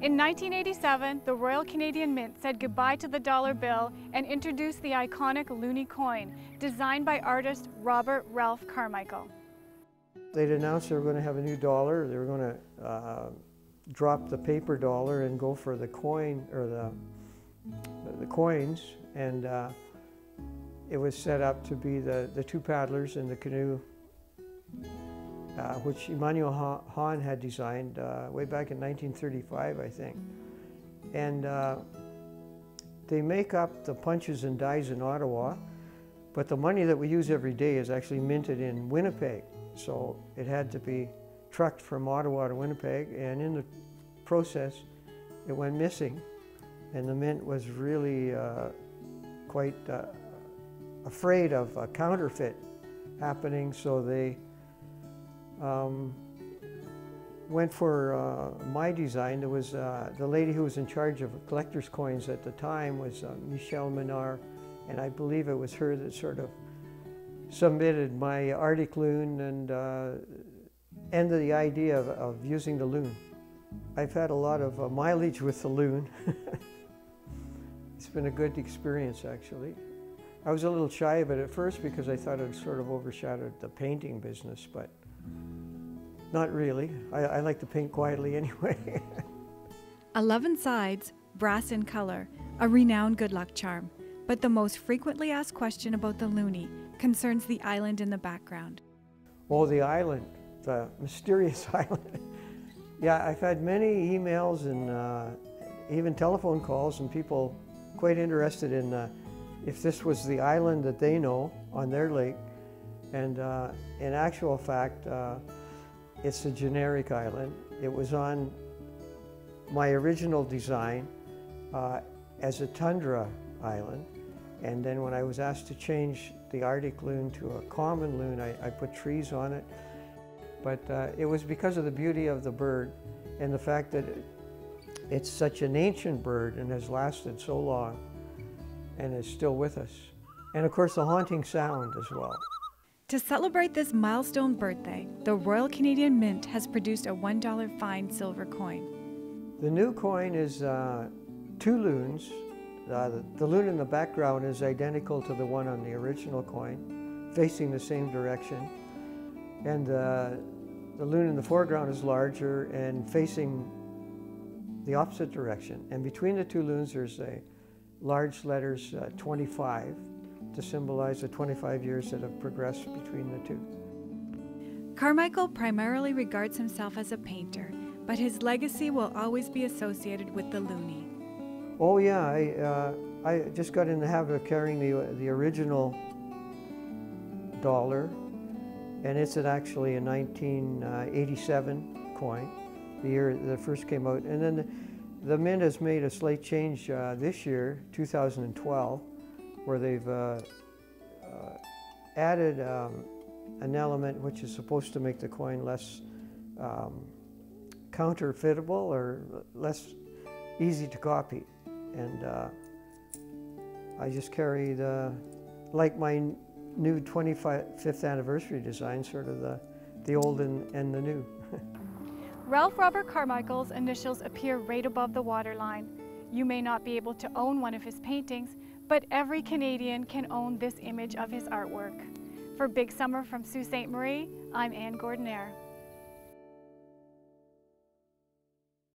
In 1987, the Royal Canadian Mint said goodbye to the dollar bill and introduced the iconic Loonie coin, designed by artist Robert Ralph Carmichael. They'd announced they were going to have a new dollar. They were going to drop the paper dollar and go for the coin, or the coins, and it was set up to be the two paddlers in the canoe, which Emmanuel Hahn had designed way back in 1935, I think. And they make up the punches and dies in Ottawa, but the money that we use every day is actually minted in Winnipeg. So it had to be trucked from Ottawa to Winnipeg, and in the process it went missing, and the mint was really quite afraid of a counterfeit happening, so they went for my design. There was the lady who was in charge of collector's coins at the time was Michelle Menard, and I believe it was her that sort of submitted my Arctic loon and ended the idea of using the loon. I've had a lot of mileage with the loon. It's been a good experience, actually. I was a little shy of it at first because I thought it sort of overshadowed the painting business, but not really. I like to paint quietly anyway. 11 sides, brass in color, a renowned good luck charm. But the most frequently asked question about the Loonie concerns the island in the background. Oh, the island, the mysterious island. Yeah, I've had many emails and even telephone calls, and people quite interested in if this was the island that they know on their lake. And in actual fact, it's a generic island. It was on my original design as a tundra island. And then when I was asked to change the Arctic loon to a common loon, I put trees on it. But it was because of the beauty of the bird and the fact that it's such an ancient bird and has lasted so long and is still with us. And of course the haunting sound as well. To celebrate this milestone birthday, the Royal Canadian Mint has produced a $1 fine silver coin. The new coin is 2 loons. The loon in the background is identical to the one on the original coin, facing the same direction. And the loon in the foreground is larger and facing the opposite direction. And between the 2 loons there's a large letters 25 to symbolize the 25 years that have progressed between the 2. Carmichael primarily regards himself as a painter, but his legacy will always be associated with the Loonie. Oh yeah, I just got in the habit of carrying the original dollar, and it's actually a 1987 coin, the year that it first came out. And then the Mint has made a slight change this year, 2012, where they've added an element which is supposed to make the coin less counterfeitable or less easy to copy. And I just carry like my new 25th anniversary design, sort of the old and the new. Ralph Robert Carmichael's initials appear right above the waterline. You may not be able to own one of his paintings, but every Canadian can own this image of his artwork. For Big Summer from Sault Ste. Marie, I'm Anne Gordonnaire.